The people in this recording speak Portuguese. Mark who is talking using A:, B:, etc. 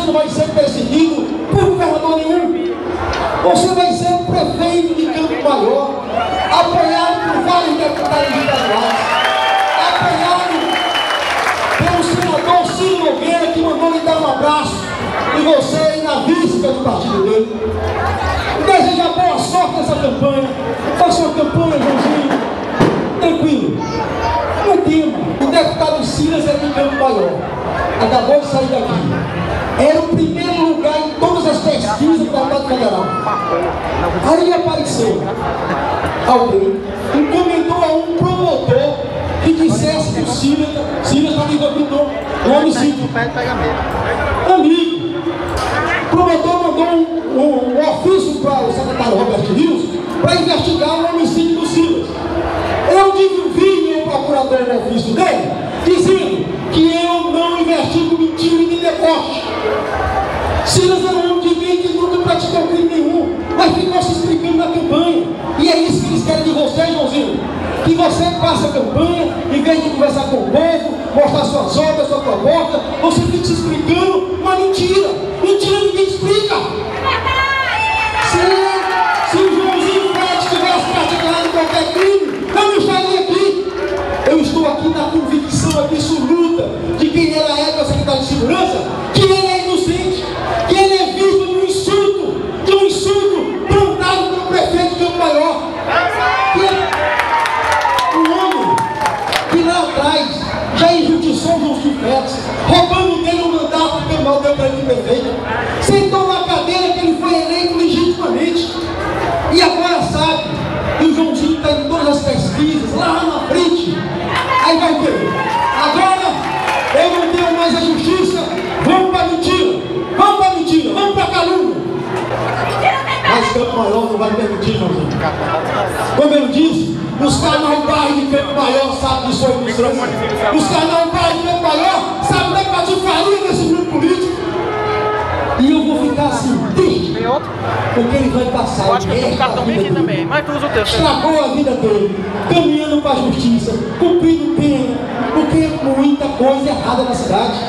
A: não vai ser perseguido por governador nenhum. Você vai ser o prefeito de Campo Maior, apoiado por vários deputados estaduais, apoiado pelo senador Ciro Nogueira, que mandou lhe dar um abraço, e você aí na víspera do partido dele. Deseja boa sorte nessa campanha. Faça uma campanha, Joãozinho, tranquilo. Não tema. O deputado Silas é de Campo Maior. Acabou de sair daqui. Era o primeiro lugar em todas as pesquisas do deputado federal. Aí apareceu alguém e encomendou a um promotor que dissesse que o Silas não me envolveu no homicídio. Amigo. O promotor mandou um ofício para o secretário Roberto Rios para investigar o homicídio do Silas. Eu dividi ao procurador no ofício dele, dizendo que eu não investigo mentira e nem deboche. Silas era um homem de bem que nunca praticou crime nenhum, mas ficou se explicando na campanha. E é isso que eles querem de você, Joãozinho. Que você faça a campanha, em vez de conversar com o povo, mostrar suas obras, sua proposta, você fica se explicando uma mentira. Mentira ninguém explica. Se o Joãozinho Fred tivesse praticado qualquer crime, eu não estaria aqui. Eu estou aqui na convicção absoluta de quem era a época secretário de segurança, que ele é inocente, que ele é vítima de um insulto plantado pelo prefeito de Campo Maior. Um homem que lá atrás já injustiçou o Joãozinho Félix, roubando dele o mandato que o mal deu para ele de prefeito, sentou na cadeira que ele foi eleito legitimamente, e agora sabe que o Joãozinho está em todas as pesquisas, lá na frente. Aí vai ver, agora eu não tenho mais a justiça, vamos para a mentira, vamos para a calúnia. Mas Campo Maior não vai permitir, Joãozinho. Como eu disse, os carnavais de Campo Maior sabem de sua ilusão. Os carnavais de Campo Maior sabem da patifaria desse grupo político. E eu vou ficar assim, triste, porque ele vai passar.
B: Eu acho que eu tenho um cartão bem aqui também, mas tu usa o teu.
A: Estragou a vida dele, caminhando para a justiça, cumprindo pena, porque muita coisa errada na cidade.